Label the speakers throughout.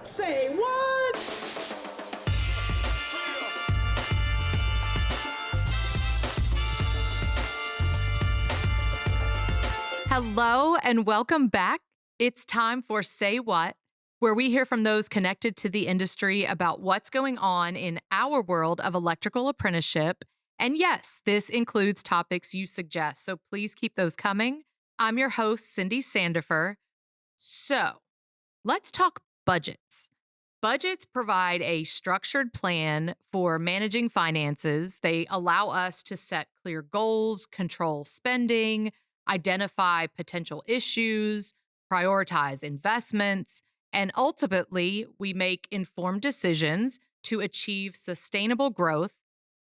Speaker 1: Say what?
Speaker 2: Hello and welcome back. It's time for Say What, where we hear from those connected to the industry about what's going on in our world of electrical apprenticeship. And yes, this includes topics you suggest, so please keep those coming. I'm your host, Cindy Sandifer. So let's talk budgets. Budgets provide a structured plan for managing finances. They allow us to set clear goals, control spending, identify potential issues, prioritize investments, and ultimately, we make informed decisions to achieve sustainable growth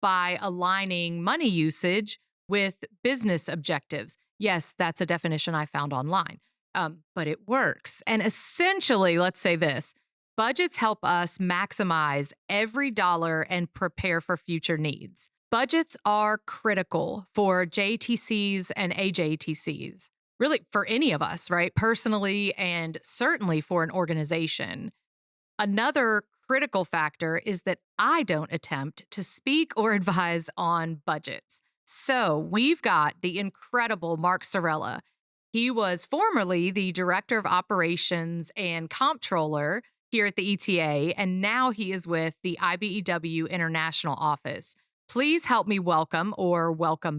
Speaker 2: by aligning money usage with business objectives. Yes, that's a definition I found online, but it works. And essentially, let's say this. Budgets help us maximize every dollar and prepare for future needs. Budgets are critical for JATCs and AJATCs, really for any of us, right? Personally, and certainly for an organization. Another critical factor is that I don't attempt to speak or advise on budgets. So we've got the incredible Mark Cerulla. He was formerly the Director of Operations and Comptroller here at the ETA, and now he is with the IBEW International Office. Please help me welcome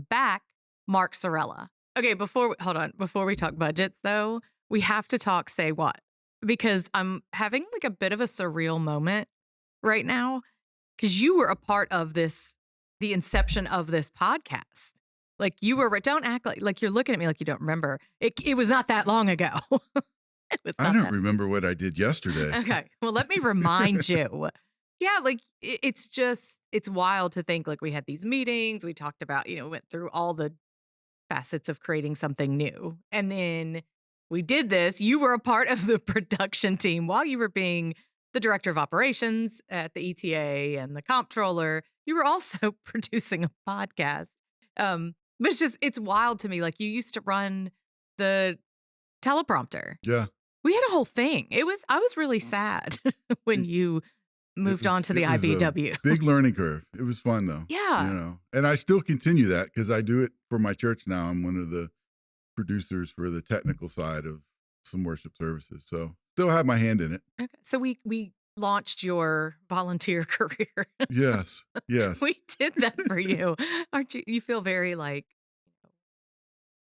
Speaker 2: back Mark Cerulla. Okay, before we talk budgets though, we have to talk Say What, because I'm having like a bit of a surreal moment right now because you were a part of the inception of this podcast. Like you were, don't act like you're looking at me like you don't remember. It was not that long ago.
Speaker 3: I don't remember what I did yesterday.
Speaker 2: Okay. Well, let me remind you. Yeah, like it's wild to think like we had these meetings. We talked about, went through all the facets of creating something new. And then we did this. You were a part of the production team while you were being the Director of Operations at the ETA and the Comptroller. You were also producing a podcast. But it's wild to me. Like you used to run the teleprompter.
Speaker 3: Yeah.
Speaker 2: We had a whole thing. I was really sad when you moved on to the IBEW.
Speaker 3: Big learning curve. It was fun though.
Speaker 2: Yeah.
Speaker 3: And I still continue that because I do it for my church now. I'm one of the producers for the technical side of some worship services. So still have my hand in it.
Speaker 2: Okay. So we launched your volunteer career.
Speaker 3: Yes.
Speaker 2: We did that for you. Aren't you? You feel very I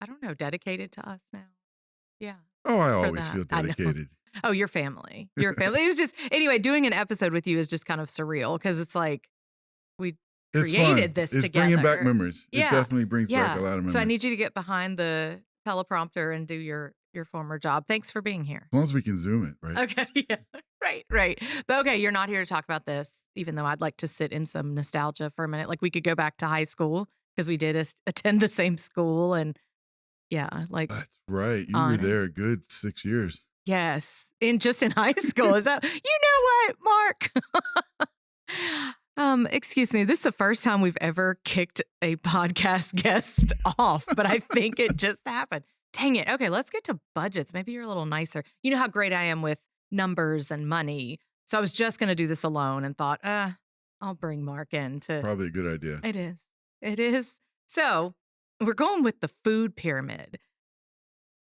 Speaker 2: don't know, dedicated to us now. Yeah.
Speaker 3: Oh, I always feel dedicated.
Speaker 2: Oh, your family. It was just, anyway, doing an episode with you is just kind of surreal because it's like we created this together.
Speaker 3: It's bringing back memories.
Speaker 2: Yeah.
Speaker 3: It definitely brings back a lot of memories.
Speaker 2: So I need you to get behind the teleprompter and do your former job. Thanks for being here.
Speaker 3: As long as we can Zoom it, right?
Speaker 2: Okay. Yeah. Right. But okay, you're not here to talk about this, even though I'd like to sit in some nostalgia for a minute. Like we could go back to high school because we did attend the same school and that's
Speaker 3: right. You were there a good 6 years.
Speaker 2: Yes. In high school. Is that, what, Mark? Excuse me. This is the first time we've ever kicked a podcast guest off, but I think it just happened. Dang it. Okay. Let's get to budgets. Maybe you're a little nicer. You know how great I am with numbers and money. So I was just going to do this alone and thought, I'll bring Mark in to.
Speaker 3: Probably a good idea.
Speaker 2: It is. So we're going with the food pyramid.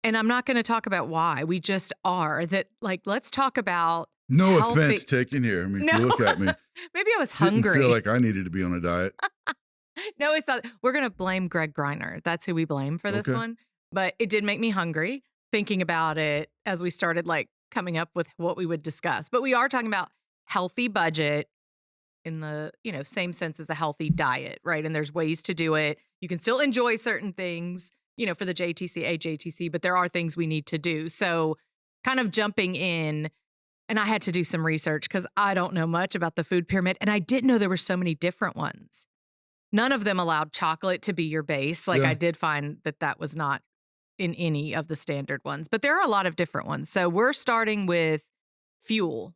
Speaker 2: And I'm not going to talk about why. We just are. Let's talk about
Speaker 3: no
Speaker 2: healthy...
Speaker 3: offense taken here. I mean, if you look at me.
Speaker 2: Maybe I was hungry.
Speaker 3: Didn't feel like I needed to be on a diet.
Speaker 2: No, it's not. We're going to blame Greg Greiner. That's who we blame for this one. But it did make me hungry thinking about it as we started coming up with what we would discuss. But we are talking about healthy budget in the, same sense as a healthy diet, right? And there's ways to do it. You can still enjoy certain things, for the JTC, AJTC, but there are things we need to do. So kind of jumping in, and I had to do some research because I don't know much about the food pyramid, and I didn't know there were so many different ones. None of them allowed chocolate to be your base. I did find that was not in any of the standard ones, but there are a lot of different ones. So we're starting with fuel,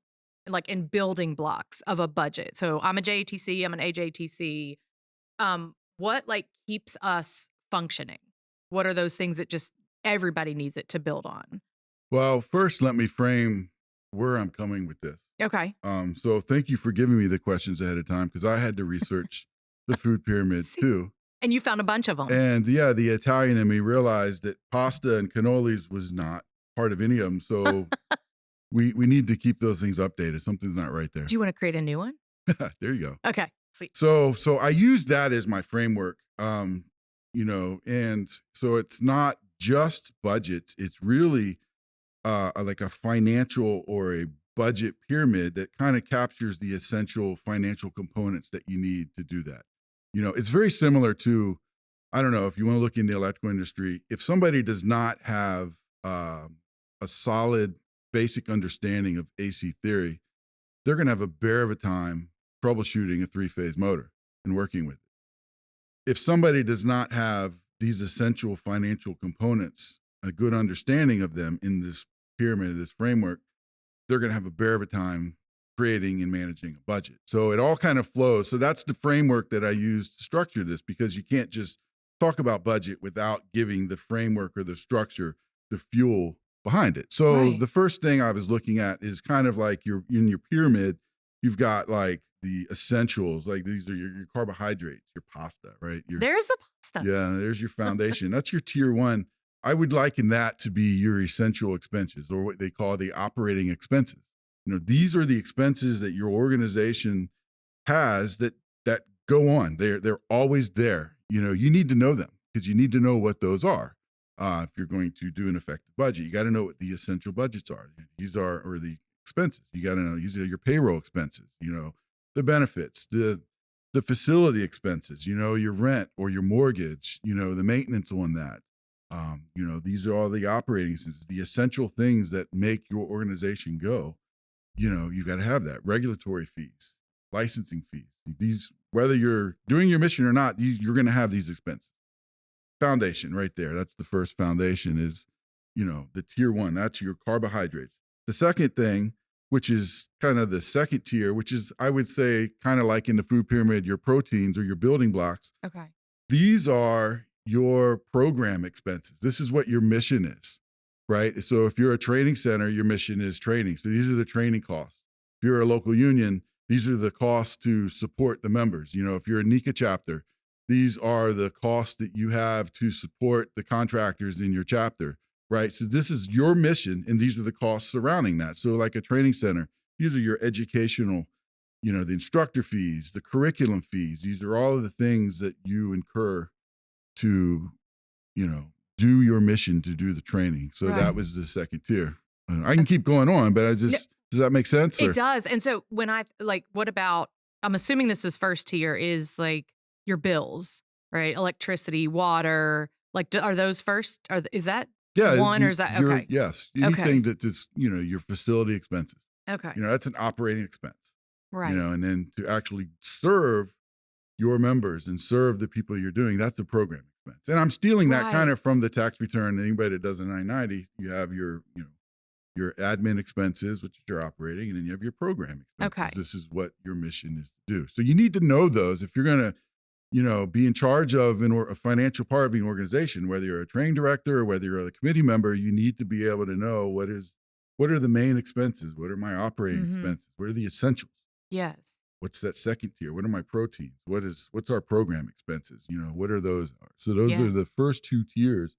Speaker 2: in building blocks of a budget. So I'm a JATC, I'm an AJTC. What keeps us functioning? What are those things that just everybody needs it to build on?
Speaker 3: Well, first, let me frame where I'm coming with this.
Speaker 2: Okay.
Speaker 3: So thank you for giving me the questions ahead of time because I had to research the food pyramid
Speaker 2: See?
Speaker 3: too.
Speaker 2: And you found a bunch of them.
Speaker 3: And yeah, the Italian in me realized that pasta and cannolis was not part of any of them. So we need to keep those things updated. Something's not right there.
Speaker 2: Do you want to create a new one?
Speaker 3: There you go.
Speaker 2: Okay. Sweet.
Speaker 3: So I use that as my framework. And so it's not just budgets. It's really like a financial or a budget pyramid that kind of captures the essential financial components that you need to do that. It's very similar to, I don't know, if you want to look in the electrical industry, if somebody does not have a solid basic understanding of AC theory, they're going to have a bear of a time troubleshooting a three-phase motor and working with it. If somebody does not have these essential financial components, a good understanding of them in this pyramid, this framework, they're going to have a bear of a time creating and managing a budget. So it all kind of flows. So that's the framework that I use to structure this, because you can't just talk about budget without giving the framework or the structure, the fuel behind it. So
Speaker 2: Right.
Speaker 3: the first thing I was looking at is kind of like in your pyramid, you've got like the essentials, like these are your carbohydrates, your pasta, right?
Speaker 2: There's the pasta.
Speaker 3: Yeah, there's your foundation. That's your tier one. I would liken that to be your essential expenses, or what they call the operating expenses. These are the expenses that your organization has that go on. They're always there. You need to know them because you need to know what those are. If you're going to do an effective budget, you got to know what the essential budgets are. These are, or the expenses. You got to know these are your payroll expenses. The benefits, the facility expenses. Your rent or your mortgage. The maintenance on that. These are all the operating expenses, the essential things that make your organization go. You've got to have that. Regulatory fees, licensing fees. These, whether you're doing your mission or not, you're going to have these expenses. Foundation right there. That's the first foundation is, the tier one. That's your carbohydrates. The second thing, which is kind of the second tier, which is, I would say, kind of like in the food pyramid, your proteins or your building blocks.
Speaker 2: Okay.
Speaker 3: These are your program expenses. This is what your mission is, right? So if you're a training center, your mission is training. So these are the training costs. If you're a local union, these are the costs to support the members. If you're a NECA chapter, these are the costs that you have to support the contractors in your chapter, right? So this is your mission, and these are the costs surrounding that. So like a training center, these are your educational, the instructor fees, the curriculum fees. These are all of the things that you incur to, do your mission, to do the training. So
Speaker 2: Right.
Speaker 3: that was the second tier. I can keep going on, but does that make sense?
Speaker 2: It does. And so when what about, I'm assuming this is first tier, is like your bills, right? Electricity, water, are those first? Is that one or is that, okay.
Speaker 3: Yes.
Speaker 2: Okay.
Speaker 3: Anything that is, your facility expenses.
Speaker 2: Okay.
Speaker 3: That's an operating expense.
Speaker 2: Right.
Speaker 3: And then to actually serve your members and serve the people you're doing, that's a program expense. And I'm stealing that kind of from the tax return. Anybody that does a 990, you have your admin expenses, which is your operating, and then you have your program expenses.
Speaker 2: Okay.
Speaker 3: This is what your mission is to do. So you need to know those if you're going to, be in charge of a financial part of an organization, whether you're a training director or whether you're a committee member. You need to be able to know what are the main expenses? What are my operating expenses? What are the essentials?
Speaker 2: Yes.
Speaker 3: What's that second tier? What are my proteins? What's our program expenses? What are those? So those are the first two tiers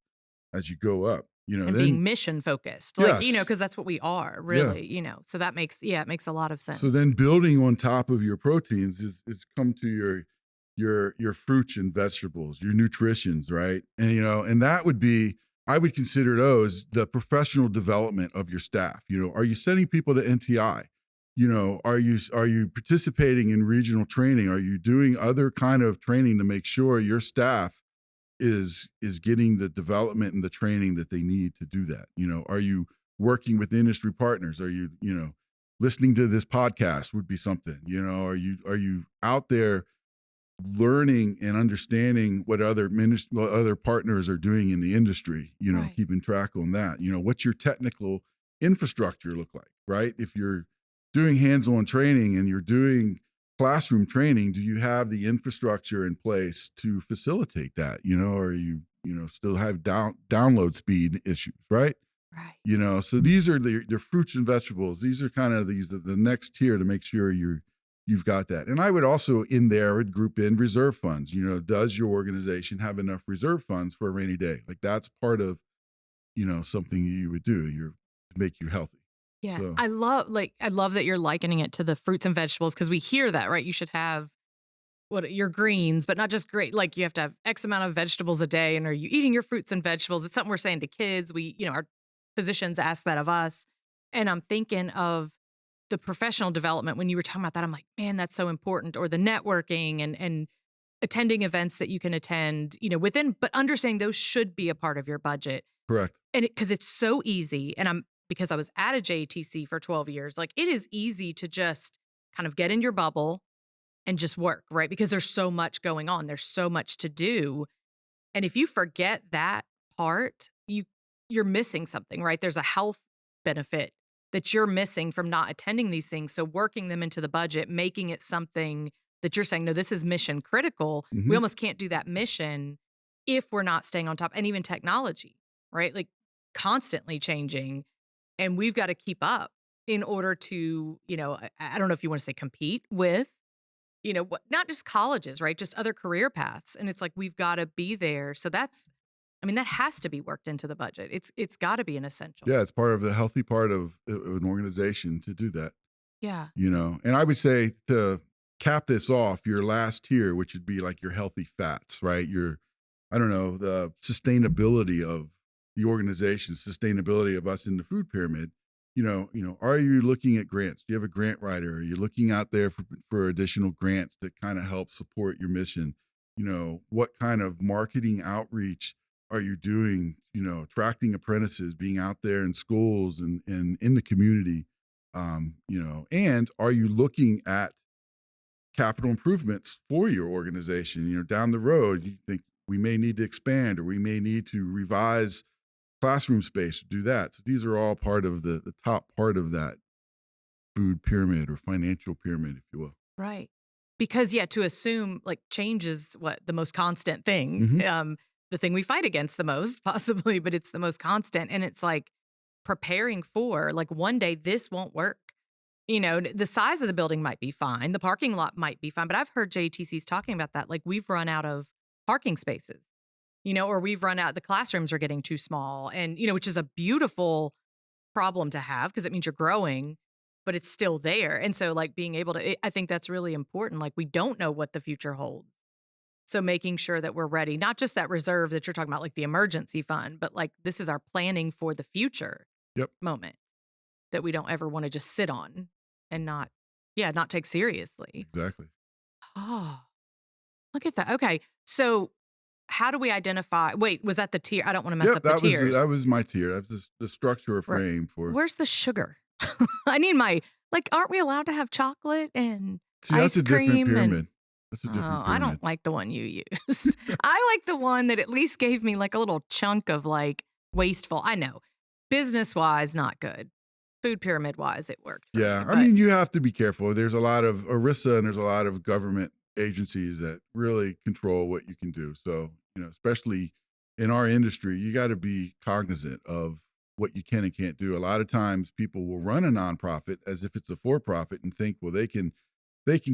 Speaker 3: as you go up,
Speaker 2: and
Speaker 3: then
Speaker 2: being mission focused, because that's what we are really, so that makes, it makes a lot of sense.
Speaker 3: So then building on top of your proteins is come to your fruits and vegetables, your nutritions, right? And, and that would be, I would consider those the professional development of your staff. Are you sending people to NTI? Are you participating in regional training? Are you doing other kind of training to make sure your staff is getting the development and the training that they need to do that? Are you working with industry partners? Are you, listening to this podcast would be something, are you out there learning and understanding what other partners are doing in the industry,
Speaker 2: Right.
Speaker 3: keeping track on that. What's your technical infrastructure look like, right? If you're doing hands-on training and you're doing classroom training, do you have the infrastructure in place to facilitate that? Or you still have download speed issues, right?
Speaker 2: Right.
Speaker 3: So these are the fruits and vegetables. These are kind of the next tier to make sure you've got that. And I would also in there would group in reserve funds. Does your organization have enough reserve funds for a rainy day? Like that's part of something you would do to make you healthy.
Speaker 2: Yeah.
Speaker 3: So
Speaker 2: I love that you're likening it to the fruits and vegetables because we hear that, right? You should have your greens, but not just great. Like you have to have X amount of vegetables a day. And are you eating your fruits and vegetables? It's something we're saying to kids. Our physicians ask that of us. And I'm thinking of the professional development when you were talking about that. I'm like, man, that's so important. Or the networking and attending events that you can attend, within, but understanding those should be a part of your budget.
Speaker 3: correct.
Speaker 2: And because it's so easy. And because I was at a JATC for 12 years, like it is easy to just kind of get in your bubble and just work, right? Because there's so much going on. There's so much to do. And if you forget that part, you're missing something, right? There's a health benefit that you're missing from not attending these things. So working them into the budget, making it something that you're saying, no, this is mission critical. We
Speaker 3: Hmm.
Speaker 2: almost can't do that mission if we're not staying on top. And even technology, right? Like constantly changing. And we've got to keep up in order to, I don't know if you want to say compete with, not just colleges, right? Just other career paths. And it's like, we've got to be there. So that has to be worked into the budget. It's got to be an essential.
Speaker 3: Yeah, it's part of the healthy part of an organization to do that.
Speaker 2: Yeah.
Speaker 3: And I would say to cap this off, your last tier, which would be like your healthy fats, right? I don't know, the sustainability of the organization, sustainability of us in the food pyramid. Are you looking at grants? Do you have a grant writer? Are you looking out there for additional grants that kind of help support your mission? What kind of marketing outreach are you doing? Attracting apprentices, being out there in schools and in the community. And are you looking at capital improvements for your organization? Down the road, you think we may need to expand or we may need to revise classroom space to do that. So these are all part of the top part of that food pyramid or financial pyramid, if you will.
Speaker 2: Right. Because to assume like change is what the most constant thing,
Speaker 3: Hmm.
Speaker 2: the thing we fight against the most possibly, but it's the most constant. And it's like preparing for like one day this won't work. The size of the building might be fine. The parking lot might be fine, but I've heard JTCs talking about that. Like we've run out of parking spaces, or we've run out, the classrooms are getting too small and, which is a beautiful problem to have because it means you're growing, but it's still there. And so like being able to, I think that's really important. Like we don't know what the future holds. So making sure that we're ready, not just that reserve that you're talking about, like the emergency fund, but like this is our planning for the future
Speaker 3: Yep,
Speaker 2: moment that we don't ever want to just sit on and not take seriously.
Speaker 3: exactly.
Speaker 2: Oh, look at that. Okay. So how do we identify? Wait, was that the tier? I don't want to mess
Speaker 3: Yep,
Speaker 2: up the tiers.
Speaker 3: that was my tier. That's the structure or
Speaker 2: Where-
Speaker 3: frame for.
Speaker 2: Where's the sugar? I need aren't we allowed to have chocolate and
Speaker 3: See, that's
Speaker 2: ice
Speaker 3: a different
Speaker 2: cream
Speaker 3: pyramid.
Speaker 2: and
Speaker 3: That's a different
Speaker 2: I
Speaker 3: pyramid.
Speaker 2: don't like the one you use. I like the one that at least gave me like a little chunk of like wasteful. I know. Business wise, not good. Food pyramid wise, it worked. For
Speaker 3: Yeah,
Speaker 2: me,
Speaker 3: I
Speaker 2: but
Speaker 3: mean, you have to be careful. There's a lot of ERISA and there's a lot of government agencies that really control what you can do. So, especially in our industry, you got to be cognizant of what you can and can't do. A lot of times people will run a nonprofit as if it's a for-profit and think, well, they can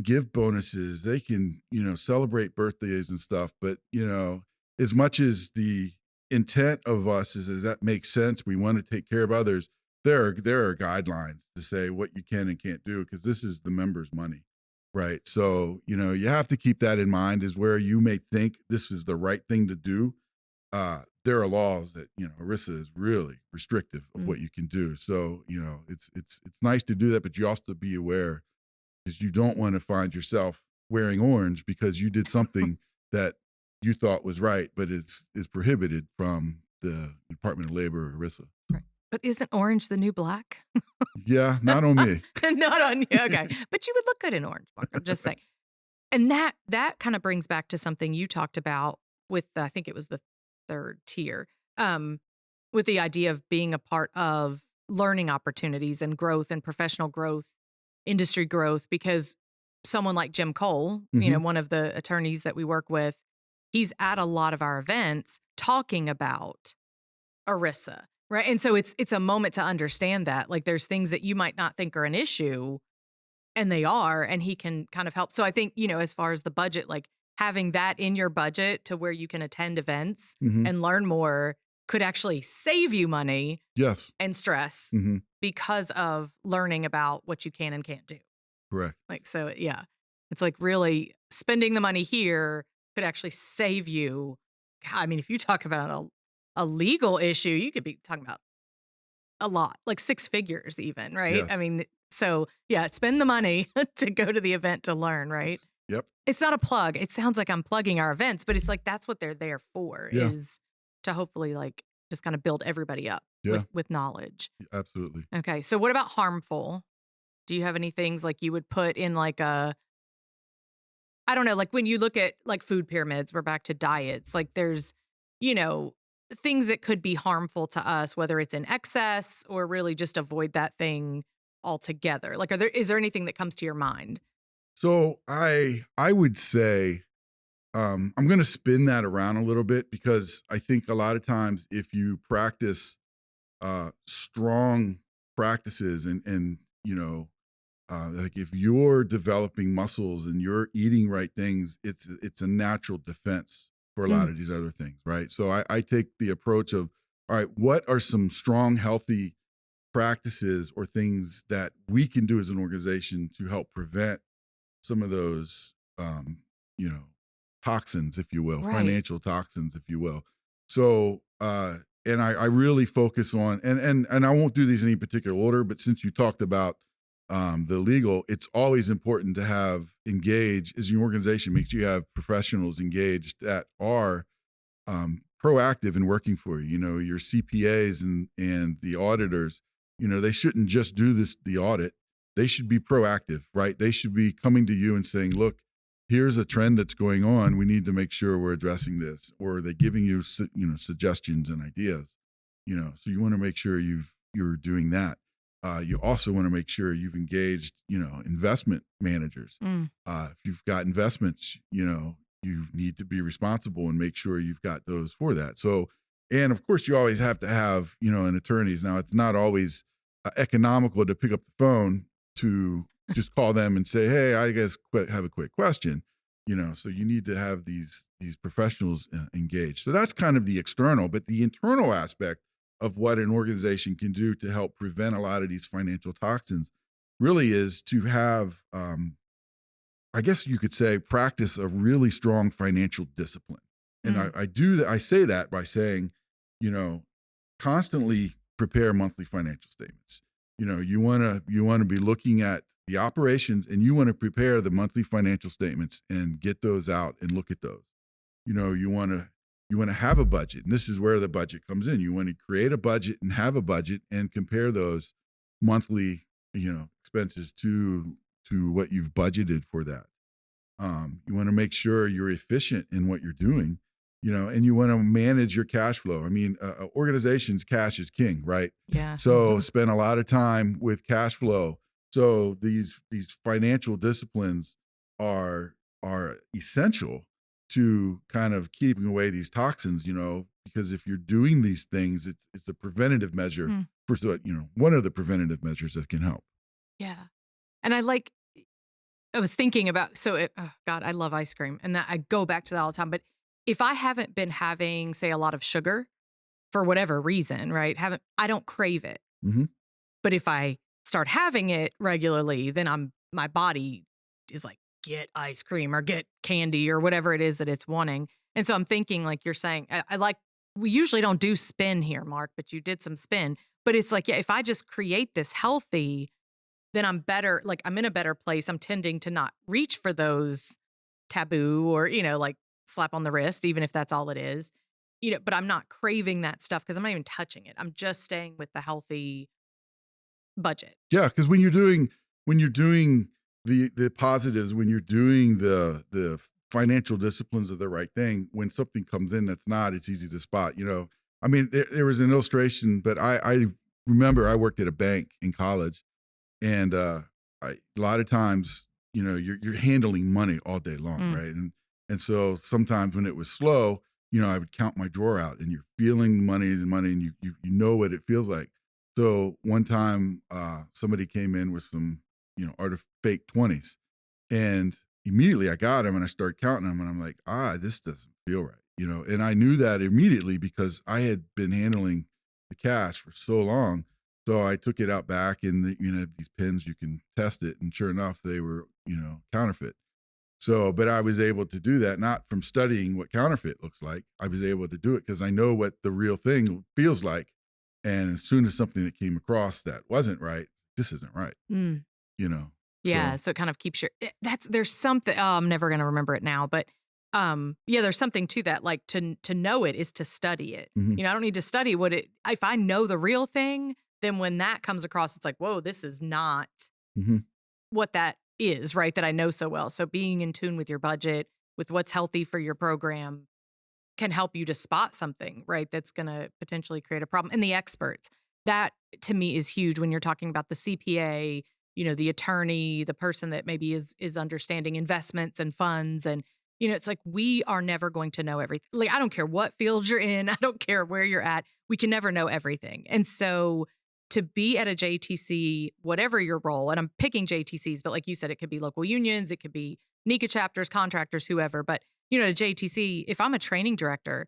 Speaker 3: give bonuses, they can, celebrate birthdays and stuff. But, as much as the intent of us is that makes sense, we want to take care of others. There are guidelines to say what you can and can't do because this is the members' money, right? So you have to keep that in mind. Is where you may think this is the right thing to do. There are laws that ERISA is really restrictive of what you can do. So it's nice to do that, but you also have to be aware because you don't want to find yourself wearing orange because you did something that you thought was right, but is prohibited from the Department of Labor or ERISA.
Speaker 2: right. But isn't orange the new black?
Speaker 3: Yeah, not on me.
Speaker 2: Not on you. Okay. But you would look good in orange, Mark. I'm just saying. And that kind of brings back to something you talked about with I think it was the third tier, with the idea of being a part of learning opportunities and growth and professional growth, industry growth, because someone like Jim Cole,
Speaker 3: Mhm.
Speaker 2: one of the attorneys that we work with, he's at a lot of our events talking about ERISA Right. And so it's a moment to understand that. Like there's things that you might not think are an issue and they are, and he can kind of help. So I think, as far as the budget, like having that in your budget to where you can attend events
Speaker 3: Hmm.
Speaker 2: and learn more could actually save you money
Speaker 3: Yes.
Speaker 2: and stress
Speaker 3: Hmm.
Speaker 2: because of learning about what you can and can't do.
Speaker 3: Correct.
Speaker 2: Like, so yeah, it's like really spending the money here could actually save you. I mean, if you talk about a legal issue, you could be talking about a lot, like six figures even, right? I
Speaker 3: Yes.
Speaker 2: mean, so yeah, spend the money to go to the event to learn, right?
Speaker 3: Yep.
Speaker 2: It's not a plug. It sounds like I'm plugging our events, but it's like that's what they're there for,
Speaker 3: Yeah.
Speaker 2: is to hopefully like just kind of build everybody up
Speaker 3: Yeah.
Speaker 2: with knowledge.
Speaker 3: Absolutely.
Speaker 2: Okay. So what about harmful? Do you have any things like you would put in like I don't know, like when you look at like food pyramids, we're back to diets, like there's, you know, things that could be harmful to us, whether it's in excess or really just avoid that thing altogether. Like, is there anything that comes to your mind?
Speaker 3: So I would say I'm going to spin that around a little bit because I think a lot of times if you practice strong practices and like if you're developing muscles and you're eating right things, it's a natural defense for a lot
Speaker 2: Mm,
Speaker 3: of these other things, right? So I take the approach of, all right, what are some strong, healthy practices or things that we can do as an organization to help prevent some of those, you know, toxins, if you will,
Speaker 2: right.
Speaker 3: financial toxins, if you will. So, and I really focus on, and I won't do these in any particular order, but since you talked about the legal, it's always important to have engage as your organization makes you have professionals engaged that are proactive in working for you. You know, your CPAs and the auditors. You know, they shouldn't just do the audit. They should be proactive, right? They should be coming to you and saying, "Look, here's a trend that's going on. We need to make sure we're addressing this." Or they're giving you, suggestions and ideas. You know, so you want to make sure you're doing that. You also want to make sure you've engaged, investment managers.
Speaker 2: Mm,
Speaker 3: If you've got investments, you need to be responsible and make sure you've got those for that. So, and of course, you always have to have, an attorneys. Now, it's not always economical to pick up the phone to just call them and say, "Hey, I guess have a quick question." So you need to have these professionals engaged. So that's kind of the external, but the internal aspect of what an organization can do to help prevent a lot of these financial toxins really is to have I guess you could say, practice a really strong financial discipline. And
Speaker 2: mm,
Speaker 3: I do that. I say that by saying, you know, constantly prepare monthly financial statements. You want to be looking at the operations and you want to prepare the monthly financial statements and get those out and look at those. You want to have a budget. And this is where the budget comes in. You want to create a budget and have a budget and compare those monthly, expenses to what you've budgeted for that. You want to make sure you're efficient in what you're doing, and you want to manage your cash flow. I mean, organizations, cash is king, right?
Speaker 2: yeah.
Speaker 3: So spend a lot of time with cash flow. So these financial disciplines are essential to kind of keeping away these toxins, because if you're doing these things, it's a preventative measure
Speaker 2: Mm,
Speaker 3: for one of the preventative measures that can help.
Speaker 2: yeah. And I was thinking about, oh God, I love ice cream and that I go back to that all the time. But if I haven't been having, say, a lot of sugar for whatever reason, right? I don't crave it.
Speaker 3: Hmm.
Speaker 2: But if I start having it regularly, then my body is like, get ice cream or get candy or whatever it is that it's wanting. And so I'm thinking, like you're saying, I like, we usually don't do spin here, Mark, but you did some spin. But it's like, yeah, if I just create this healthy, then I'm better, like I'm in a better place. I'm tending to not reach for those taboo or, like slap on the wrist, even if that's all it is. But I'm not craving that stuff because I'm not even touching it. I'm just staying with the healthy budget.
Speaker 3: Yeah, because when you're doing the positives, when you're doing the financial disciplines of the right thing, when something comes in that's not, it's easy to spot. I mean, there was an illustration, but I remember I worked at a bank in college, and a lot of times, you're handling money all day long,
Speaker 2: Mm,
Speaker 3: right? And so sometimes when it was slow, I would count my drawer out, and you're feeling the money, and you know what it feels like. So one time, somebody came in with some, fake 20s, and immediately I got them and I started counting them, and I'm like, this doesn't feel right, and I knew that immediately because I had been handling the cash for so long. So I took it out back, and these pins, you can test it, and sure enough, they were, counterfeit. So, but I was able to do that not from studying what counterfeit looks like. I was able to do it because I know what the real thing feels like. And as soon as something that came across that wasn't right, this isn't right,
Speaker 2: Mm.
Speaker 3: you know.
Speaker 2: Yeah,
Speaker 3: So,
Speaker 2: so it kind of keeps there's something, I'm never gonna remember it now, but, yeah, there's something to that, like, to know it is to study it.
Speaker 3: mhm,
Speaker 2: I don't need to study what it if I know the real thing, then when that comes across, it's like, "Whoa, this is not
Speaker 3: mhm,
Speaker 2: what that is," right, that I know so well. So being in tune with your budget, with what's healthy for your program can help you to spot something, right, that's gonna potentially create a problem. And the experts, that to me is huge when you're talking about the CPA, the attorney, the person that maybe is understanding investments and funds. And, it's like we are never going to know everything. Like, I don't care what field you're in, I don't care where you're at, we can never know everything. And so to be at a JTC, whatever your role, and I'm picking JTCs, but like you said, it could be local unions, it could be NICA chapters, contractors, whoever. But at a JTC, if I'm a training director,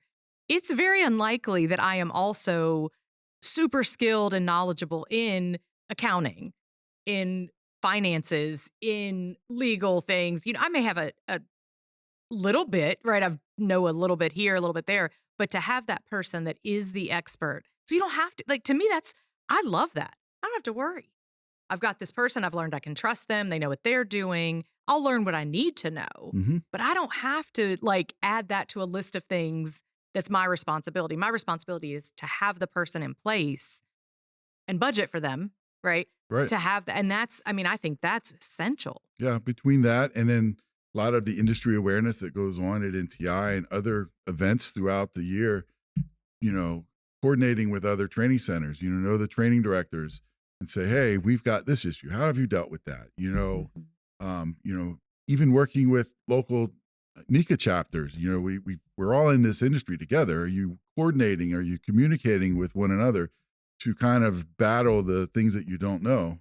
Speaker 2: it's very unlikely that I am also super skilled and knowledgeable in accounting, in finances, in legal things. I may have a little bit, right? I know a little bit here, a little bit there, but to have that person that is the expert, so you don't have to, like, to me, I love that. I don't have to worry. I've got this person, I've learned I can trust them, they know what they're doing. I'll learn what I need to know,
Speaker 3: mhm.
Speaker 2: but I don't have to, like, add that to a list of things that's my responsibility. My responsibility is to have the person in place and budget for them, right?
Speaker 3: Right.
Speaker 2: To have that, and I think that's essential.
Speaker 3: Yeah, between that and then a lot of the industry awareness that goes on at NTI and other events throughout the year, you know, coordinating with other training centers, the training directors and say, "Hey, we've got this issue. How have you dealt with that?"
Speaker 2: Mhm.
Speaker 3: Um, you know, even working with local NICA chapters, we're all in this industry together. Are you coordinating? Are you communicating with one another to kind of battle the things that you don't know?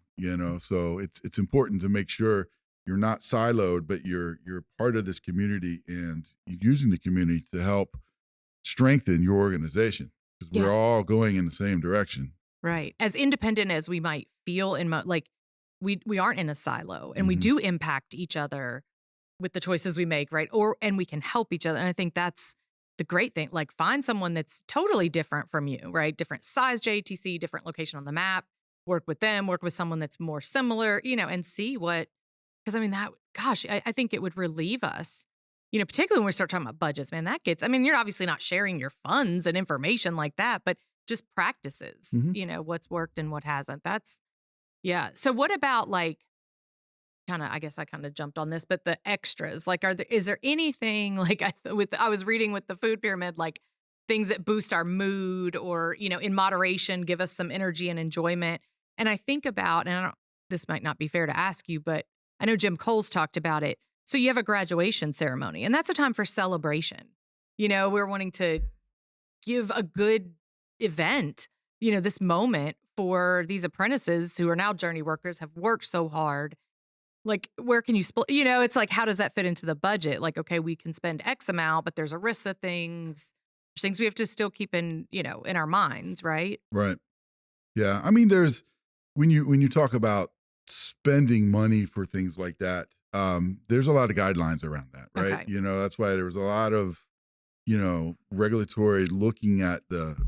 Speaker 3: So it's important to make sure you're not siloed, but you're part of this community and using the community to help strengthen your organization because we're
Speaker 2: Yeah,
Speaker 3: all going in the same direction.
Speaker 2: right. As independent as we might feel like we aren't in a silo, and we
Speaker 3: Hmm.
Speaker 2: do impact each other with the choices we make, right? And we can help each other. And I think that's the great thing. Like, find someone that's totally different from you, right? Different size JTC, different location on the map. Work with them, work with someone that's more similar, and see what, because gosh, I think it would relieve us, particularly when we start talking about budgets, man. You're obviously not sharing your funds and information like that, but just practices,
Speaker 3: Hmm.
Speaker 2: what's worked and what hasn't. Yeah. So what about, like, I guess I kind of jumped on this, but the extras, like, is there anything like, I was reading with the food pyramid, like things that boost our mood or, in moderation, give us some energy and enjoyment. And I think about, and this might not be fair to ask you, but I know Jim Cole's talked about it. So you have a graduation ceremony, and that's a time for celebration. We're wanting to give a good event, this moment for these apprentices who are now journey workers, have worked so hard. Like, where can you split? It's like, how does that fit into the budget? Like, okay, we can spend X amount, but there's a risk of things. There's things we have to still keep in our minds, right?
Speaker 3: Right. Yeah. I mean, there's when you talk about spending money for things like that, there's a lot of guidelines around that, right?
Speaker 2: Okay.
Speaker 3: That's why there was a lot of regulatory looking at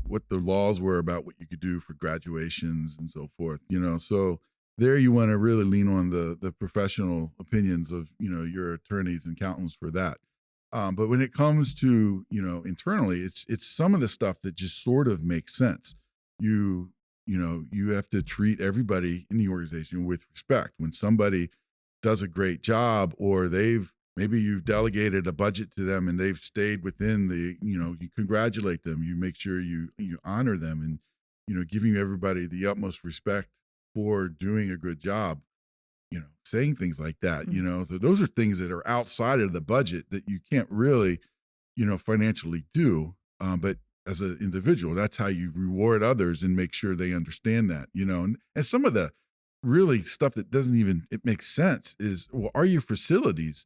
Speaker 3: what the laws were about what you could do for graduations and so forth. So there you want to really lean on the professional opinions of your attorneys and accountants for that. But when it comes to internally, it's some of the stuff that just sort of makes sense. You have to treat everybody in the organization with respect. When somebody does a great job, or maybe you've delegated a budget to them and they've stayed within you congratulate them, you make sure you honor them, and giving everybody the utmost respect for doing a good job, saying things like that.
Speaker 2: Mm.
Speaker 3: So those are things that are outside of the budget that you can't really financially do. But as an individual, that's how you reward others and make sure they understand that, and some of the really stuff that doesn't even, it makes sense is, well, are your facilities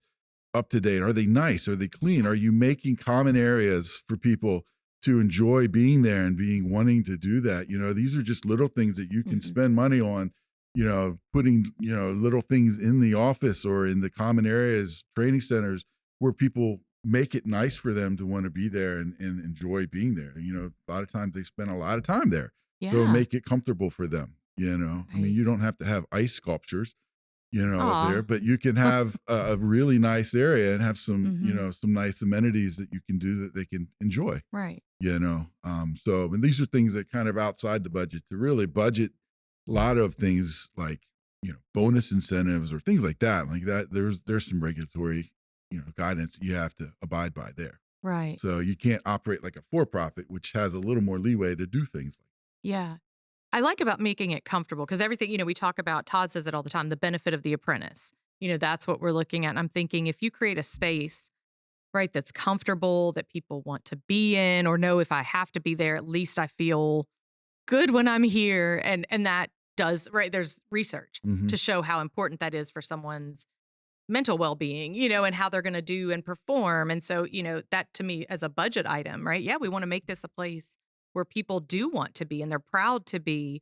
Speaker 3: up to date? Are they nice? Are they clean? Are you making common areas for people to enjoy being there and wanting to do that? These are just little things that you can
Speaker 2: Mhm.
Speaker 3: spend money on, putting, little things in the office or in the common areas, training centers where people make it nice for them to want to be there and enjoy being there. A lot of times they spend a lot of time there. So
Speaker 2: Yeah.
Speaker 3: make it comfortable for them. I mean,
Speaker 2: Right.
Speaker 3: you don't have to have ice sculptures, there,
Speaker 2: Aw.
Speaker 3: but you can have a really nice area and have some,
Speaker 2: Mhm.
Speaker 3: some nice amenities that you can do that they can enjoy,
Speaker 2: Right.
Speaker 3: and these are things that kind of outside the budget to really budget a lot of things like, bonus incentives or things like that. Like that, there's some regulatory, guidance that you have to abide by there.
Speaker 2: Right.
Speaker 3: So you can't operate like a for-profit, which has a little more leeway to do things like.
Speaker 2: Yeah. I like about making it comfortable because everything, we talk about, Todd says it all the time, the benefit of the apprentice. That's what we're looking at. And I'm thinking if you create a space, right, that's comfortable, that people want to be in or know if I have to be there, at least I feel good when I'm here. And that does, right, there's research
Speaker 3: Mhm.
Speaker 2: to show how important that is for someone's mental well-being, and how they're going to do and perform. And so, that to me as a budget item, right? Yeah, we want to make this a place where people do want to be and they're proud to be.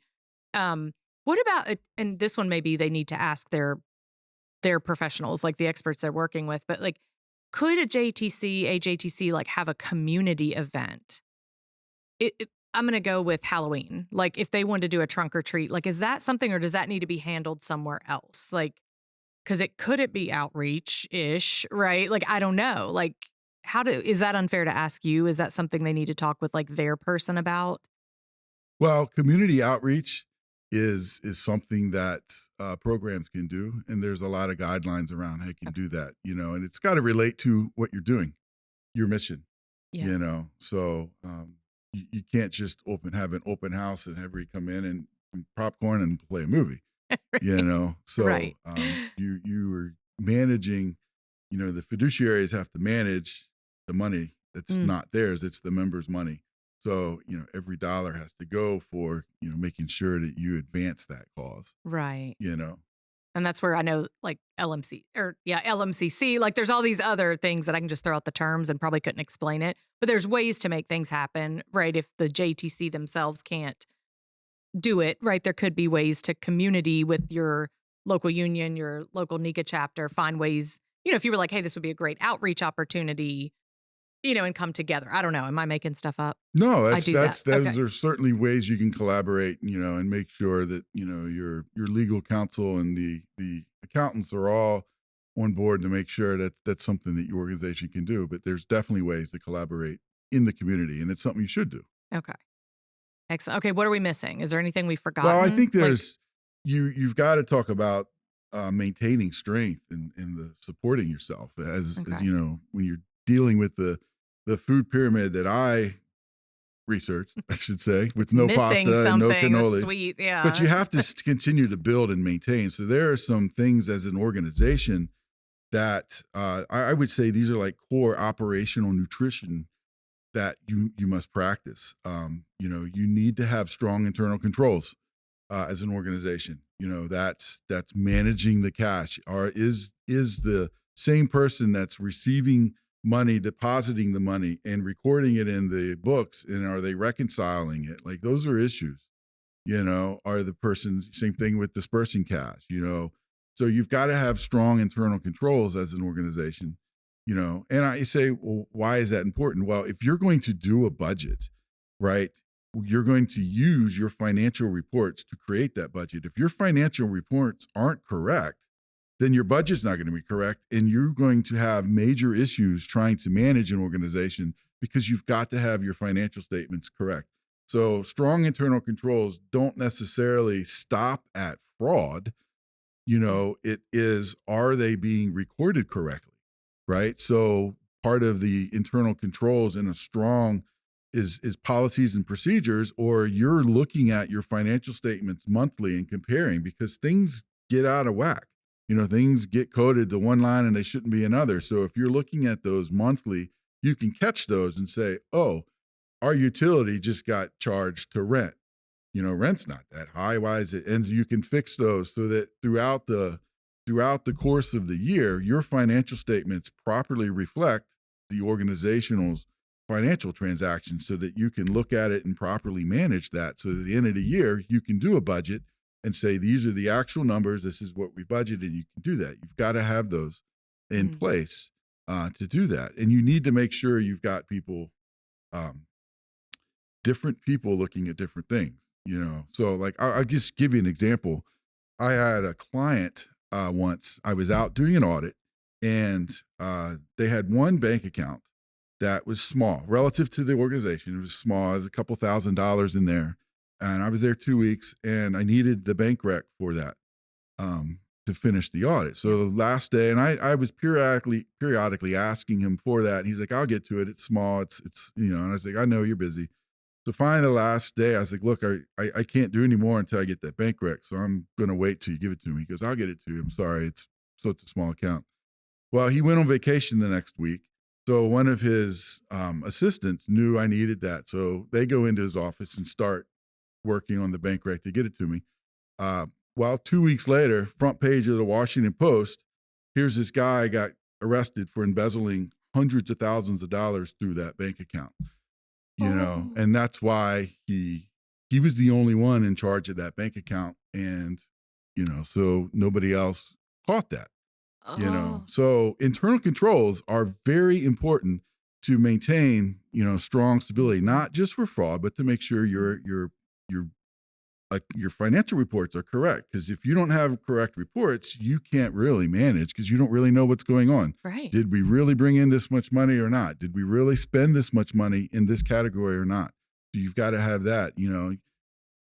Speaker 2: What about and this one maybe they need to ask their professionals, like the experts they're working with, but like could a JTC, AJTC like have a community event? I'm going to go with Halloween. Like if they wanted to do a trunk or treat, like is that something or does that need to be handled somewhere else? Like because it be outreach-ish, right? Like, I don't know. Like, is that unfair to ask you? Is that something they need to talk with, like, their person about?
Speaker 3: Well, community outreach is something that programs can do, and there's a lot of guidelines around how you can
Speaker 2: Okay.
Speaker 3: do that. And it's got to relate to what you're doing, your mission.
Speaker 2: Yeah.
Speaker 3: So you can't just have an open house and have everybody come in and popcorn and play a movie. So
Speaker 2: Right.
Speaker 3: you are managing. The fiduciaries have to manage the money that's
Speaker 2: Mm,
Speaker 3: not theirs; it's the members' money. So every dollar has to go for making sure that you advance that cause.
Speaker 2: right.
Speaker 3: You know,
Speaker 2: And that's where I know, like, LMC or, yeah, LMCC, like, there's all these other things that I can just throw out the terms and probably couldn't explain it, but there's ways to make things happen, right? If the JTC themselves can't do it, right? There could be ways to community with your local union, your local NECA chapter, find ways, if you were like, hey, this would be a great outreach opportunity, and come together. I don't know. Am I making stuff up?
Speaker 3: no,
Speaker 2: I
Speaker 3: that's
Speaker 2: do that.
Speaker 3: that's those
Speaker 2: Okay.
Speaker 3: are certainly ways you can collaborate. And make sure that your legal counsel and the accountants are all on board to make sure that that's something that your organization can do. But there's definitely ways to collaborate in the community, and it's something you should do.
Speaker 2: Okay. Excellent. Okay. What are we missing? Is there anything we've
Speaker 3: Well, I
Speaker 2: forgotten?
Speaker 3: think
Speaker 2: Like,
Speaker 3: there's you've got to talk about maintaining strength and the supporting yourself as
Speaker 2: okay.
Speaker 3: when you're dealing with the food pyramid that I researched, I should say, with
Speaker 2: It's
Speaker 3: no
Speaker 2: missing
Speaker 3: pasta and no
Speaker 2: something, a
Speaker 3: cannolis.
Speaker 2: sweet.
Speaker 3: But
Speaker 2: Yeah.
Speaker 3: you have to continue to build and maintain. So there are some things as an organization that I would say these are like core operational nutrition that you must practice. You need to have strong internal controls as an organization. That's managing the cash. Or is the same person that's receiving money depositing the money and recording it in the books, and are they reconciling it? Like those are issues. Are the person same thing with dispersing cash? So you've got to have strong internal controls as an organization. And I say, well, why is that important? Well, if you're going to do a budget, right, you're going to use your financial reports to create that budget. If your financial reports aren't correct, then your budget's not going to be correct. And you're going to have major issues trying to manage an organization because you've got to have your financial statements correct. So strong internal controls don't necessarily stop at fraud.
Speaker 2: Yeah.
Speaker 3: It is, are they being recorded correctly? Right. So part of the internal controls in a strong is policies and procedures, or you're looking at your financial statements monthly and comparing because things get out of whack. Things get coded to one line and they shouldn't be another. So if you're looking at those monthly you can catch those and say, oh, our utility just got charged to rent. Rent's not that high. Why is it? And you can fix those so that throughout the course of the year, your financial statements properly reflect the organizational's financial transactions so that you can look at it and properly manage that. So at the end of the year, you can do a budget and say, these are the actual numbers. This is what we budgeted. And you can do that. You've got to have those in place to do that. And you need to make sure you've got people, different people looking at different things, So like, I'll just give you an example. I had a client once. I was out doing an audit, and they had one bank account that was small relative to the organization. It was small. It was a couple $1,000s in there. And I was there 2 weeks, and I needed the bank rec for that to finish the audit. So the last day, and I was periodically asking him for that. And he's like, I'll get to it. It's small. It's and I was like, I know you're busy. So finally, the last day, I was like, look, I can't do any more until I get that bank rec. So I'm going to wait till you give it to me. He goes, I'll get it to you. I'm sorry. It's such a small account. Well, he went on vacation the next week. So one of his assistants knew I needed that. So they go into his office and start working on the bank rec to get it to me. Well, 2 weeks later, front page of the Washington Post, here's this guy got arrested for embezzling hundreds of thousands of dollars through that bank account. And that's why he was the only one in charge of that bank account. And, so nobody else caught that, So internal controls are very important to maintain, strong stability, not just for fraud, but to make sure your financial reports are correct. Because if you don't have correct reports, you can't really manage because you don't really know what's going on.
Speaker 2: Right.
Speaker 3: Did we really bring in this much money or not? Did we really spend this much money in this category or not? So you've got to have that.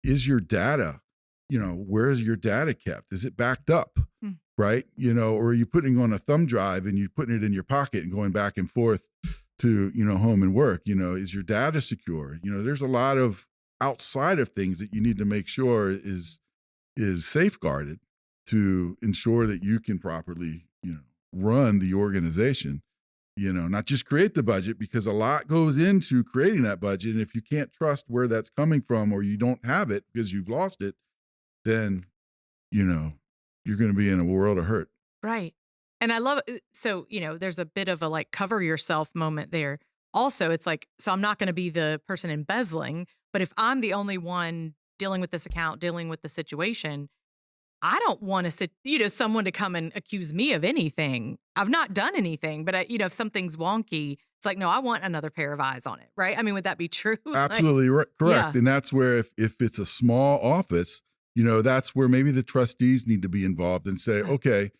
Speaker 3: Is your data, where is your data kept? Is it backed up? Right? Or are you putting on a thumb drive and you're putting it in your pocket and going back and forth to, home and work? Is your data secure? There's a lot of outside of things that you need to make sure is safeguarded to ensure that you can properly, run the organization, not just create the budget, because a lot goes into creating that budget. And if you can't trust where that's coming from, or you don't have it because you've lost it, then, you're going to be in a world of hurt.
Speaker 2: Right. And I love it. So, there's a bit of a like cover yourself moment there. Also, it's like, so I'm not going to be the person embezzling, but if I'm the only one dealing with this account, dealing with the situation, I don't want to sit, someone to come and accuse me of anything. I've not done anything, but if something's wonky, it's like, no, I want another pair of eyes on it. Right. I mean, would that be true?
Speaker 3: Absolutely correct. Yeah. And that's where if it's a small office, that's where maybe the trustees need to be involved and say, okay,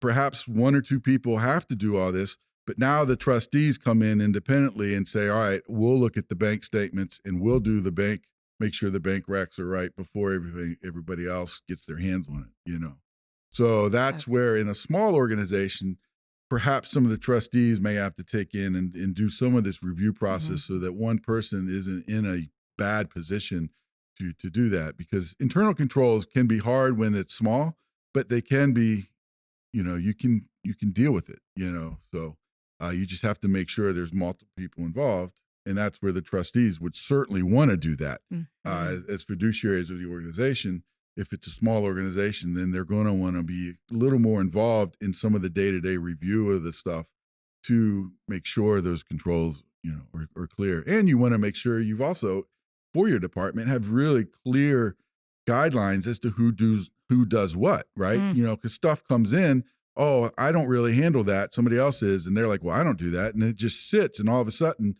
Speaker 3: perhaps one or two people have to do all this, but now the trustees come in independently and say, all right, we'll look at the bank statements and we'll do the bank, make sure the bank recs are right before everybody else gets their hands on it, So that's where in a small organization, perhaps some of the trustees may have to take in and do some of this review process so that one person isn't in a bad position to do that, because internal controls can be hard when it's small, but they can be, you can deal with it, so you just have to make sure there's multiple people involved. And that's where the trustees would certainly want to do that. As fiduciaries of the organization. If it's a small organization, then they're going to want to be a little more involved in some of the day-to-day review of the stuff to make sure those controls, are clear. And you want to make sure you've also, for your department, have really clear guidelines as to who does what, right? Because stuff comes in, oh, I don't really handle that. Somebody else is. And they're like, well, I don't do that. And it just sits. And all of a sudden,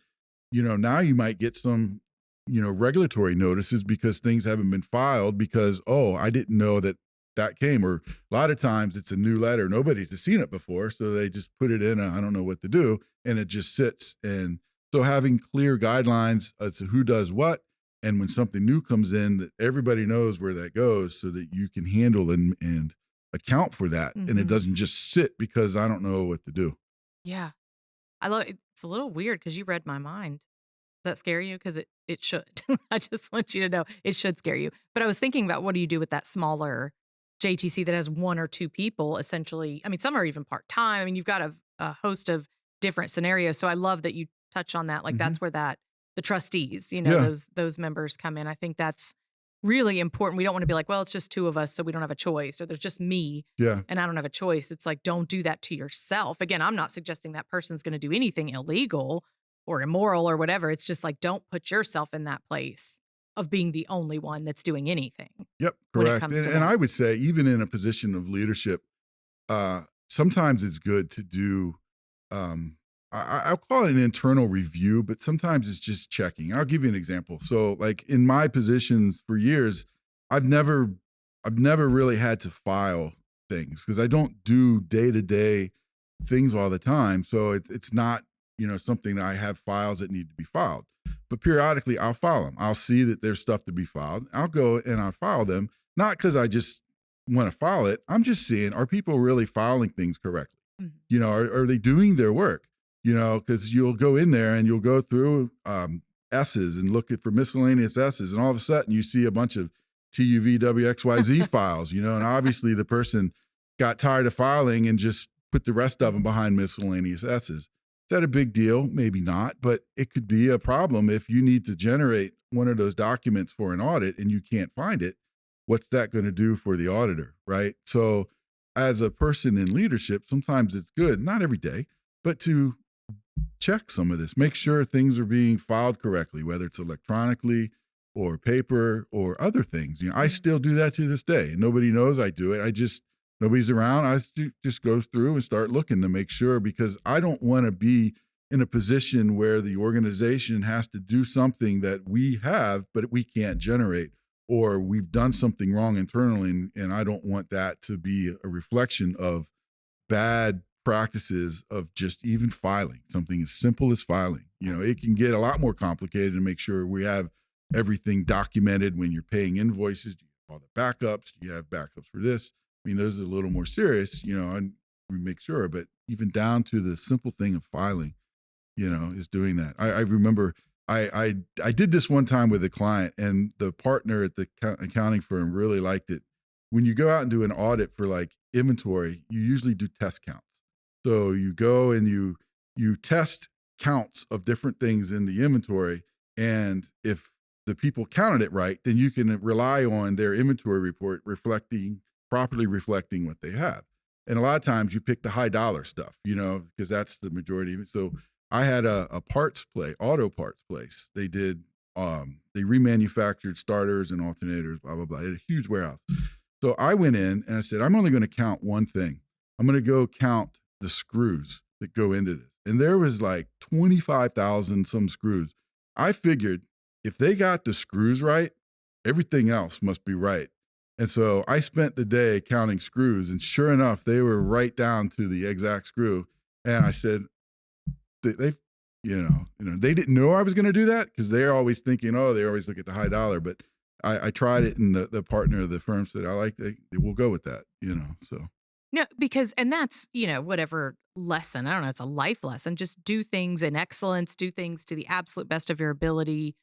Speaker 3: now you might get some, regulatory notices because things haven't been filed because, oh, I didn't know that came. Or a lot of times it's a new letter. Nobody's seen it before. So they just put it in I don't know what to do. And it just sits. And so having clear guidelines as to who does what, and when something new comes in, that everybody knows where that goes so that you can handle and account for that. And it doesn't just sit because I don't know what to do.
Speaker 2: Yeah. I love it. It's a little weird because you read my mind. Does that scare you? Because it should. I just want you to know it should scare you. But I was thinking about, what do you do with that smaller JTC that has one or two people essentially? I mean, some are even part-time. I mean, you've got a host of different scenarios. So I love that you touch on that. Like
Speaker 3: Mhm.
Speaker 2: that's where the trustees,
Speaker 3: Yeah.
Speaker 2: those members come in. I think that's really important. We don't want to be like, well, it's just two of us, so we don't have a choice, or there's just me
Speaker 3: Yeah.
Speaker 2: and I don't have a choice. It's like, don't do that to yourself. Again, I'm not suggesting that person's going to do anything illegal or immoral or whatever. It's just like, don't put yourself in that place of being the only one that's doing anything
Speaker 3: Yep.
Speaker 2: when it
Speaker 3: Correct.
Speaker 2: comes to
Speaker 3: And
Speaker 2: that.
Speaker 3: I would say, even in a position of leadership, sometimes it's good to do, I'll call it an internal review, but sometimes it's just checking. I'll give you an example. So, like in my positions for years, I've never, I've never really had to file things because I don't do day to day things all the time. So it's not, something that I have files that need to be filed. But periodically, I'll file them. I'll see that there's stuff to be filed. I'll go and I'll file them, not because I just want to file it. I'm just seeing, are people really filing things correctly?
Speaker 2: Mhm.
Speaker 3: Are they doing their work? Because you'll go in there and you'll go through S's and look for miscellaneous S's, and all of a sudden you see a bunch of TUVWXYZ files, and obviously the person got tired of filing and just put the rest of them behind miscellaneous S's. Is that a big deal? Maybe not, but it could be a problem if you need to generate one of those documents for an audit and you can't find it. What's that going to do for the auditor, right? So, as a person in leadership, sometimes it's good, not every day, but to check some of this, make sure things are being filed correctly, whether it's electronically or paper or other things. I still do that to this day. Nobody knows I do it. Nobody's around. Just go through and start looking to make sure, because I don't want to be in a position where the organization has to do something that we have, but we can't generate, or we've done something wrong internally. And I don't want that to be a reflection of bad practices of just even filing something as simple as filing. It can get a lot more complicated to make sure we have everything documented when you're paying invoices. Do you have all the backups? Do you have backups for this? I mean, those are a little more serious, and we make sure, but even down to the simple thing of filing, is doing that. I remember I did this one time with a client, and the partner at the accounting firm really liked it. When you go out and do an audit for like inventory, you usually do test counts. So you go and you test counts of different things in the inventory, and if the people counted it right, then you can rely on their inventory report properly reflecting what they have. And a lot of times you pick the high dollar stuff, because that's the majority of it. So I had a auto parts place. They remanufactured starters and alternators, blah, blah, blah. They had a huge warehouse. So I went in and I said, I'm only going to count one thing. I'm going to go count the screws that go into this. And there was like 25,000 some screws. I figured if they got the screws right, everything else must be right. And so I spent the day counting screws, and sure enough, they were right down to the exact screw. And I said, they they didn't know I was going to do that, because they're always thinking, oh, they always look at the high dollar. But I tried it, and the partner of the firm said, they will go with that, so.
Speaker 2: No, because, and that's, whatever lesson, I don't know, it's a life lesson. Just do things in excellence, do things to the absolute best of your ability,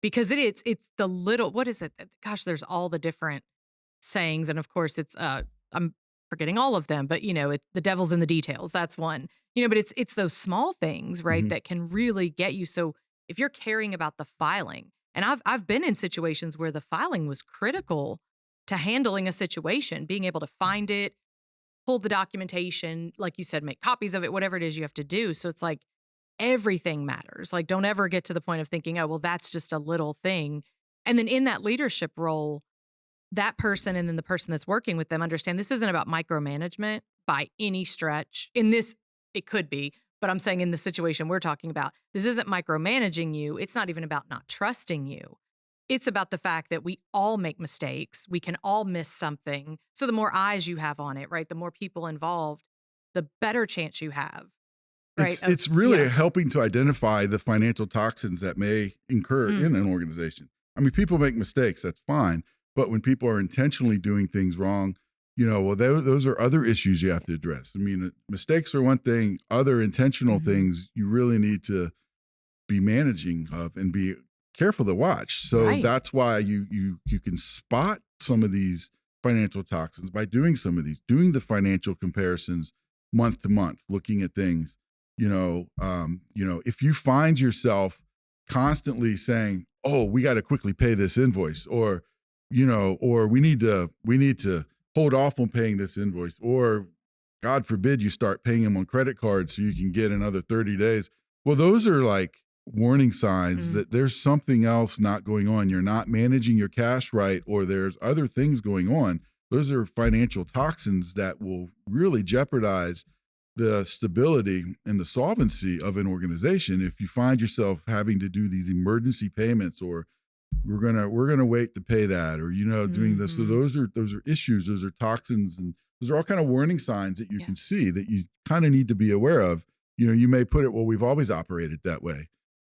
Speaker 2: because it's the little, what is it? Gosh, there's all the different sayings. And of course it's, I'm forgetting all of them, but the devil's in the details. That's one, but it's those small things, right?
Speaker 3: Mhm.
Speaker 2: That can really get you. So if you're caring about the filing, and I've been in situations where the filing was critical to handling a situation, being able to find it, pull the documentation, like you said, make copies of it, whatever it is you have to do. So it's like everything matters. Like, don't ever get to the point of thinking, oh, well, that's just a little thing. And then in that leadership role, that person and then the person that's working with them understand this isn't about micromanagement by any stretch. In this, it could be, but I'm saying in the situation we're talking about, this isn't micromanaging you. It's not even about not trusting you. It's about the fact that we all make mistakes. We can all miss something. So the more eyes you have on it, right? The more people involved, the better chance you have, right?
Speaker 3: It's really helping to identify the financial toxins that may incur in an organization. I mean, people make mistakes, that's fine. But when people are intentionally doing things wrong, well, those are other issues you have to address. I mean, mistakes are one thing. Other intentional things you really need to be managing of and be careful to watch. So
Speaker 2: Right.
Speaker 3: that's why you can spot some of these financial toxins by doing some of these, doing the financial comparisons month to month, looking at things. If you find yourself constantly saying, "Oh, we got to quickly pay this invoice," or we need to hold off on paying this invoice, or God forbid you start paying them on credit cards so you can get another 30 days. Well, those are like warning signs
Speaker 2: Mm.
Speaker 3: that there's something else not going on. You're not managing your cash right, or there's other things going on. Those are financial toxins that will really jeopardize the stability and the solvency of an organization. If you find yourself having to do these emergency payments, or we're gonna wait to pay that, or doing this. So
Speaker 2: Mhm.
Speaker 3: those are issues, those are toxins, and those are all kind of warning signs that you
Speaker 2: Yeah.
Speaker 3: can see that you kind of need to be aware of. You may put it, well, we've always operated that way.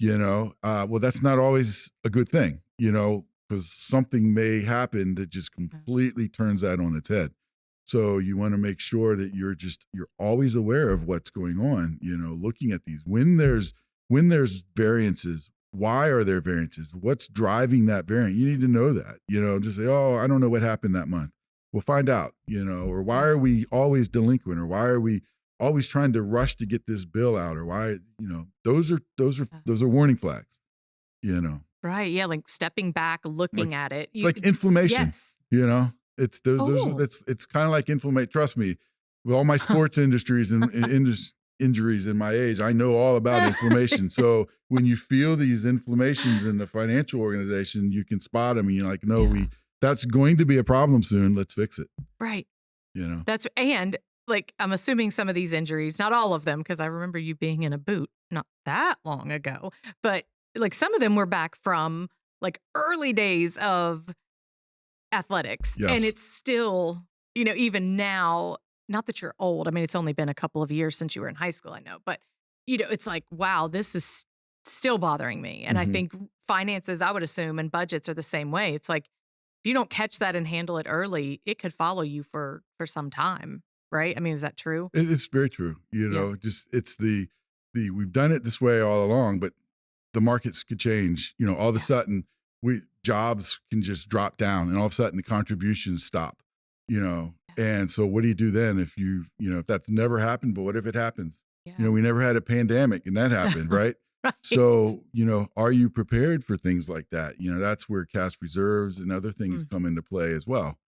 Speaker 3: Well, that's not always a good thing, because something may happen that just
Speaker 2: Mm.
Speaker 3: completely turns that on its head. So you want to make sure that you're always aware of what's going on, looking at these. When there's variances, why are there variances? What's driving that variant? You need to know that. Just say, "Oh, I don't know what happened that month." We'll find out, or why
Speaker 2: Yeah.
Speaker 3: are we always delinquent, or why are we always trying to rush to get this bill out, or why, those are warning flags, you know.
Speaker 2: Right. Yeah. Like stepping back,
Speaker 3: Like
Speaker 2: looking at it.
Speaker 3: it's like inflammation,
Speaker 2: Yes.
Speaker 3: you know. It's those
Speaker 2: Oh.
Speaker 3: it's kind of like inflammation. Trust me, with all my sports industries and injuries in my age, I know all about inflammation. So when you feel these inflammations in the financial organization, you can spot them, and you're like, no,
Speaker 2: Yeah.
Speaker 3: that's going to be a problem soon. Let's fix it.
Speaker 2: Right.
Speaker 3: You know.
Speaker 2: And like, I'm assuming some of these injuries, not all of them, because I remember you being in a boot not that long ago, but like some of them were back from like early days of athletics. And
Speaker 3: Yes.
Speaker 2: it's still, even now, not that you're old. I mean, it's only been a couple of years since you were in high school, I know, but it's like, wow, this is still bothering me. And I
Speaker 3: Mhm.
Speaker 2: think finances, I would assume, and budgets are the same way. It's like, if you don't catch that and handle it early, it could follow you for some time, right? I mean, is that true?
Speaker 3: It's very true.
Speaker 2: Yeah.
Speaker 3: Just it's the we've done it this way all along, but the markets could change. All of a
Speaker 2: Yeah.
Speaker 3: sudden, we jobs can just drop down, and all of a sudden the contributions stop.
Speaker 2: Yeah.
Speaker 3: And so what do you do then if that's never happened? But what if it happens?
Speaker 2: Yeah.
Speaker 3: We never had a pandemic, and that happened, right?
Speaker 2: Right.
Speaker 3: So are you prepared for things like that? That's where cash reserves and other things
Speaker 2: Mhm.
Speaker 3: come into play as well.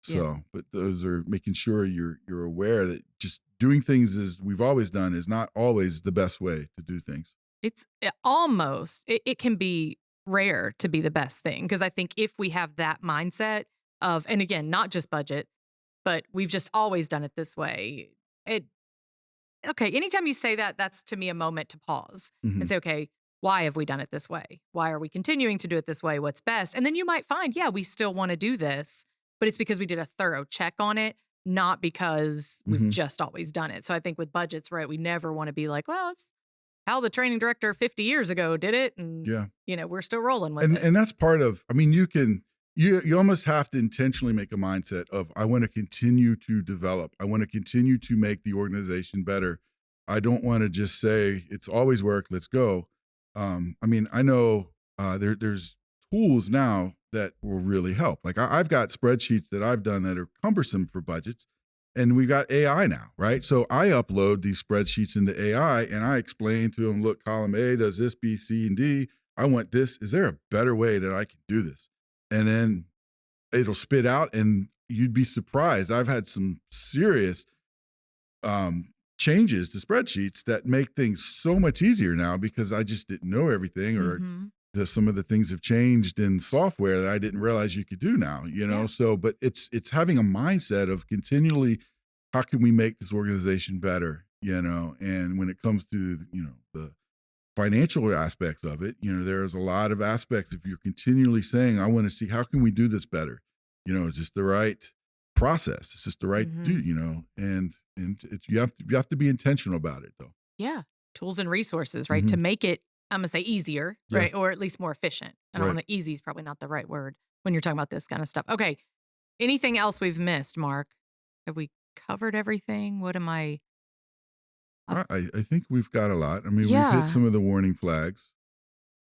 Speaker 2: Yeah.
Speaker 3: So, but those are making sure you're aware that just doing things as we've always done is not always the best way to do things.
Speaker 2: It can be rare to be the best thing because I think if we have that mindset of, and again, not just budgets, but we've just always done it this way. It Okay, anytime you say that, that's to me a moment to pause and
Speaker 3: Mhm.
Speaker 2: say, okay, why have we done it this way? Why are we continuing to do it this way? What's best? And then you might find, yeah, we still want to do this, but it's because we did a thorough check on it, not because we've
Speaker 3: Mhm.
Speaker 2: just always done it. So I think with budgets, right, we never want to be like, well, it's how the training director 50 years ago did it. And,
Speaker 3: Yeah.
Speaker 2: we're still rolling with
Speaker 3: And
Speaker 2: it.
Speaker 3: and that's part of, I mean, you almost have to intentionally make a mindset of, I want to continue to develop. I want to continue to make the organization better. I don't want to just say it's always worked, let's go. I mean, I know there's tools now that will really help. Like I've got spreadsheets that I've done that are cumbersome for budgets, and we've got AI now, right? So I upload these spreadsheets into AI, and I explain to them, look, column A does this, B, C, and D. I want this. Is there a better way that I can do this? And then it'll spit out, and you'd be surprised. I've had some serious changes to spreadsheets that make things so much easier now because I just didn't know everything, or
Speaker 2: Hmm.
Speaker 3: some of the things have changed in software that I didn't realize you could do now.
Speaker 2: Yeah.
Speaker 3: So, but it's having a mindset of continually, how can we make this organization better? And when it comes to the financial aspects of it, there's a lot of aspects. If you're continually saying, I want to see how can we do this better, is this the right process? Is this the right do?
Speaker 2: Hmm.
Speaker 3: And it's you have to be intentional about it though.
Speaker 2: Yeah. Tools and resources, right? To
Speaker 3: Hmm.
Speaker 2: make it, I'm going to say easier,
Speaker 3: Yeah.
Speaker 2: right? Or at least more efficient. I don't
Speaker 3: Right.
Speaker 2: want to, easy is probably not the right word when you're talking about this kind of stuff. Okay. Anything else we've missed, Mark? Have we covered everything? What am I? I've-
Speaker 3: I think we've got a lot. I mean, we've hit
Speaker 2: yeah.
Speaker 3: some of the warning flags.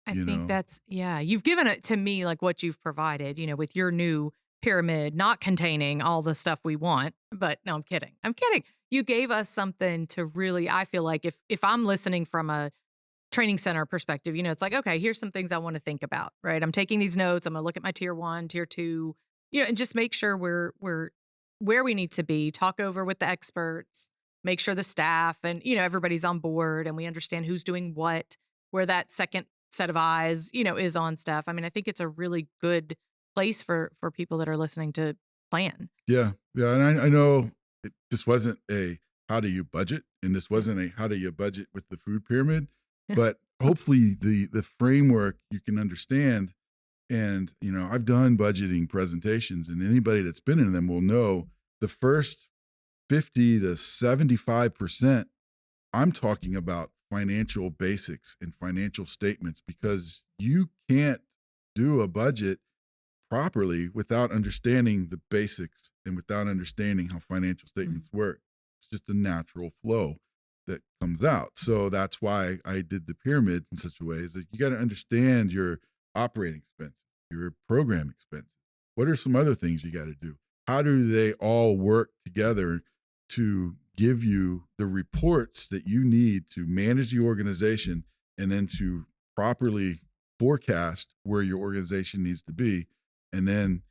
Speaker 2: I
Speaker 3: You
Speaker 2: think
Speaker 3: know.
Speaker 2: yeah. You've given it to me like what you've provided, with your new pyramid not containing all the stuff we want. But no, I'm kidding. I'm kidding. You gave us something to really, I feel like if I'm listening from a training center perspective, it's like, okay, here's some things I want to think about, right? I'm taking these notes. I'm going to look at my tier 1, tier 2, and just make sure we're where we need to be, talk over with the experts, make sure the staff and, everybody's on board and we understand who's doing what, where that second set of eyes, is on stuff. I mean, I think it's a really good place for people that are listening to plan.
Speaker 3: Yeah. Yeah. And I know this wasn't a how do you budget, and this wasn't a how do you budget with the food pyramid, but hopefully the framework you can understand. And, I've done budgeting presentations, and anybody that's been in them will know the first 50 to 75%, I'm talking about financial basics and financial statements, because you can't do a budget properly without understanding the basics and without understanding how financial statements work. It's just a natural flow that comes out. So that's why I did the pyramids in such a way is that you got to understand your operating expenses, your program expenses. What are some other things you got to do? How do they all work together to give you the reports that you need to manage the organization and then to properly forecast where your organization needs to be? And then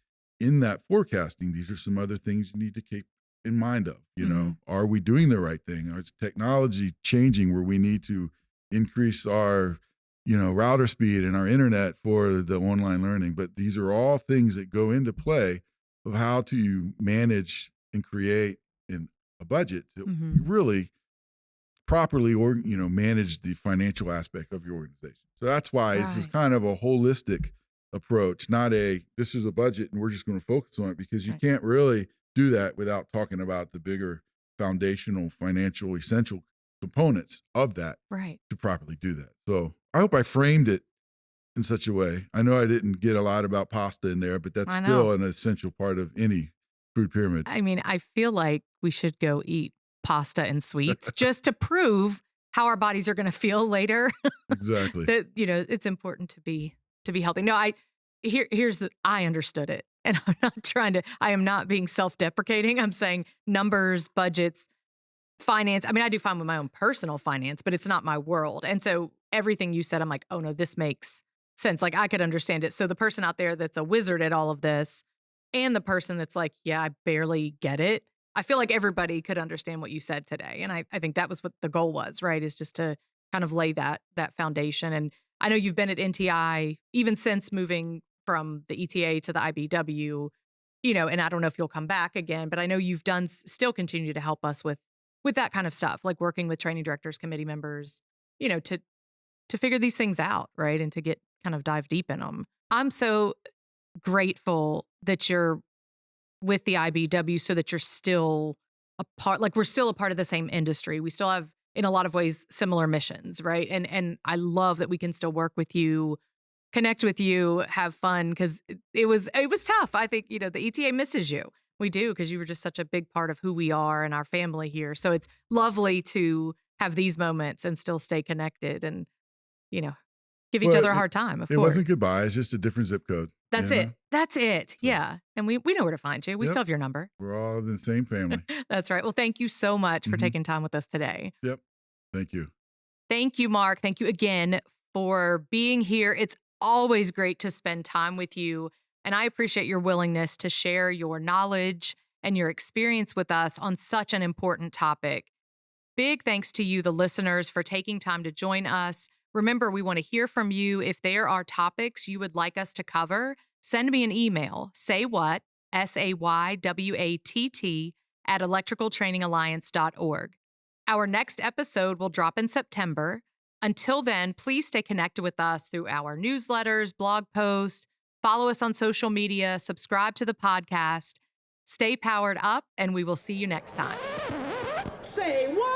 Speaker 3: in that forecasting, these are some other things you need to keep in mind of, are we doing the right thing? Is technology changing where we need to increase our, router speed and our internet for the online learning? But these are all things that go into play of how to manage and create a budget to really properly manage the financial aspect of your organization. So that's why It's just kind of a holistic approach, not this is a budget and we're just going to focus on it, because you can't really do that without talking about the bigger foundational financial essential components of that to properly do that. So I hope I framed it in such a way. I know I didn't get a lot about pasta in there, but that's still an essential part of any food pyramid.
Speaker 2: I mean, I feel like we should go eat pasta and sweets just to prove how our bodies are going to feel later.
Speaker 3: Exactly.
Speaker 2: That, it's important to be healthy. No, I understood it. And I am not being self-deprecating. I'm saying numbers, budgets, finance. I mean, I do fine with my own personal finance, but it's not my world. And so everything you said, I'm like, oh no, this makes sense. Like I could understand it. So the person out there that's a wizard at all of this and the person that's like, yeah, I barely get it. I feel like everybody could understand what you said today. And I think that was what the goal was, right? Is just to kind of lay that foundation. And I know you've been at NTI even since moving from the ETA to the IBEW, and I don't know if you'll come back again, but I know you've still continue to help us with that kind of stuff, like working with training directors, committee members, to figure these things out, right? And to get kind of dive deep in them. I'm so grateful that you're with the IBEW so that you're still a part, like we're still a part of the same industry. We still have, in a lot of ways, similar missions, right? And I love that we can still work with you, connect with you, have fun, because it was tough. I think, the ETA misses you. We do, because you were just such a big part of who we are and our family here. So it's lovely to have these moments and still stay connected and, give each other a hard time, of course.
Speaker 3: It wasn't goodbye. It's just a different zip code.
Speaker 2: That's it. That's it. So, yeah. And we know where to find you. We still have your number.
Speaker 3: We're all in the same family.
Speaker 2: That's right. Well, thank you so much for taking time with us today.
Speaker 3: Yep. Thank you.
Speaker 2: Thank you, Mark. Thank you again for being here. It's always great to spend time with you. And I appreciate your willingness to share your knowledge and your experience with us on such an important topic. Big thanks to you, the listeners, for taking time to join us. Remember, we want to hear from you. If there are topics you would like us to cover, send me an email, saywhat, SAYWATT, at electricaltrainingalliance.org. Our next episode will drop in September. Until then, please stay connected with us through our newsletters, blog posts, follow us on social media, subscribe to the podcast. Stay powered up, and we will see you next time.
Speaker 1: Say what?